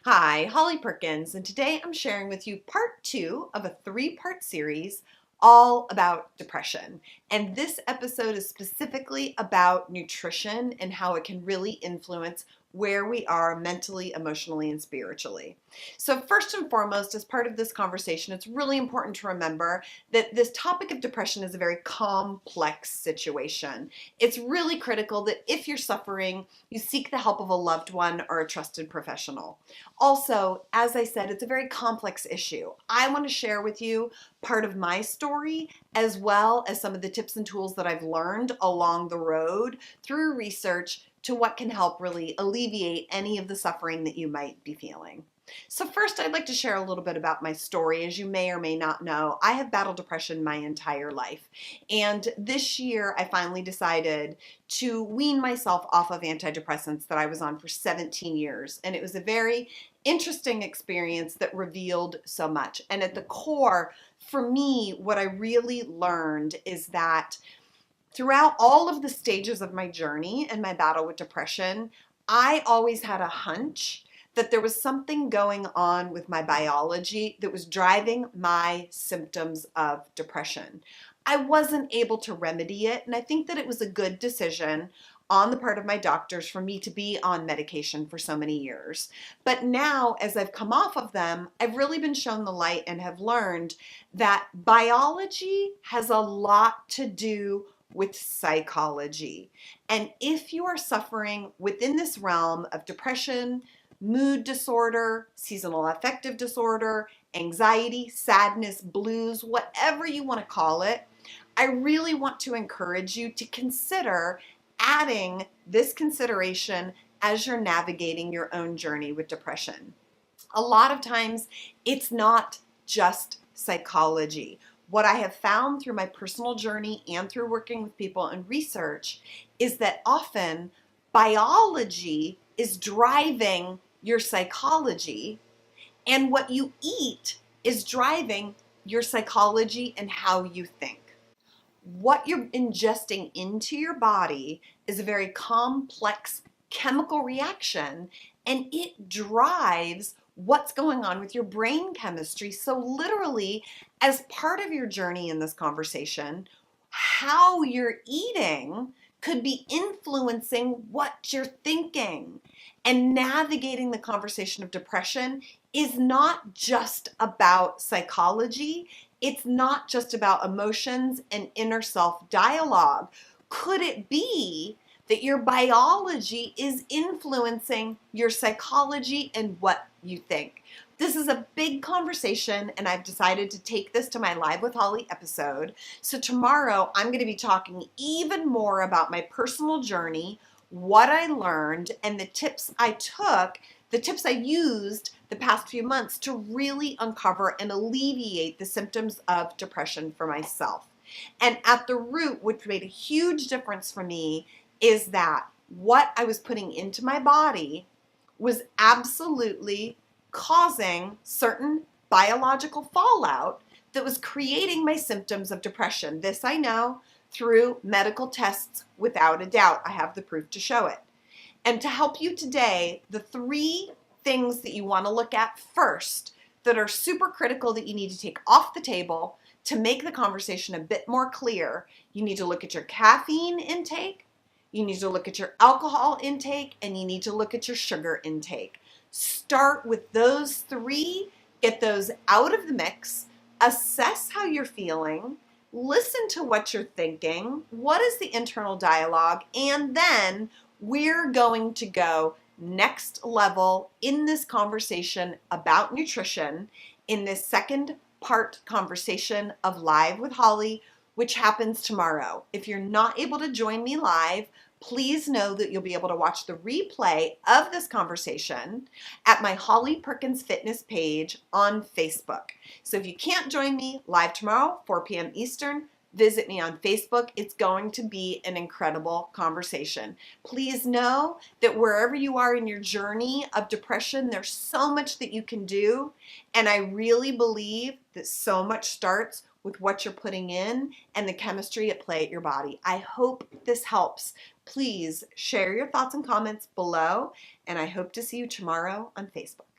Hi, Holly Perkins, and today I'm sharing with you part two of a three-part series all about depression. And this episode is specifically about nutrition and how it can really influence where we are mentally, emotionally, and spiritually. So first and foremost, as part of this conversation, it's really important to remember that this topic of depression is a very complex situation. It's really critical that if you're suffering, you seek the help of a loved one or a trusted professional. Also, as I said, it's a very complex issue. I want to share with you part of my story as well as some of the tips and tools that I've learned along the road through research to what can help really alleviate any of the suffering that you might be feeling. So first, I'd like to share a little bit about my story. As you may or may not know, I have battled depression my entire life. And this year, I finally decided to wean myself off of antidepressants that I was on for 17 years. And it was a very interesting experience that revealed so much. And at the core, for me, what I really learned is that throughout all of the stages of my journey and my battle with depression, I always had a hunch that there was something going on with my biology that was driving my symptoms of depression. I wasn't able to remedy it, and I think that it was a good decision on the part of my doctors for me to be on medication for so many years. But now, as I've come off of them, I've really been shown the light and have learned that biology has a lot to do with psychology. And if you are suffering within this realm of depression, mood disorder, seasonal affective disorder, anxiety, sadness, blues, whatever you want to call it, I really want to encourage you to consider adding this consideration as you're navigating your own journey with depression. A lot of times, it's not just psychology. What I have found through my personal journey and through working with people and research is that often biology is driving your psychology, and what you eat is driving your psychology and how you think. What you're ingesting into your body is a very complex chemical reaction, and it drives what's going on with your brain chemistry. So literally, as part of your journey in this conversation, how you're eating could be influencing what you're thinking. And navigating the conversation of depression is not just about psychology. It's not just about emotions and inner self dialogue. Could it be that your biology is influencing your psychology and what you think? This is a big conversation, and I've decided to take this to my Live with Holly episode. So tomorrow, I'm going to be talking even more about my personal journey, what I learned, and the tips I took, the tips I used the past few months to really uncover and alleviate the symptoms of depression for myself. And at the root, which made a huge difference for me, is that what I was putting into my body was absolutely causing certain biological fallout that was creating my symptoms of depression. This I know through medical tests without a doubt. I have the proof to show it. And to help you today, the three things that you want to look at first that are super critical that you need to take off the table to make the conversation a bit more clear, you need to look at your caffeine intake, you need to look at your alcohol intake, and you need to look at your sugar intake. Start with those three, get those out of the mix, assess how you're feeling, listen to what you're thinking, what is the internal dialogue, and then we're going to go next level in this conversation about nutrition in this second part conversation of Live with Holly, which happens tomorrow. If you're not able to join me live, please know that you'll be able to watch the replay of this conversation at my Holly Perkins Fitness page on Facebook. So if you can't join me live tomorrow, 4 p.m. Eastern, visit me on Facebook. It's going to be an incredible conversation. Please know that wherever you are in your journey of depression, there's so much that you can do. And I really believe that so much starts with what you're putting in and the chemistry at play at your body. I hope this helps. Please share your thoughts and comments below, and I hope to see you tomorrow on Facebook.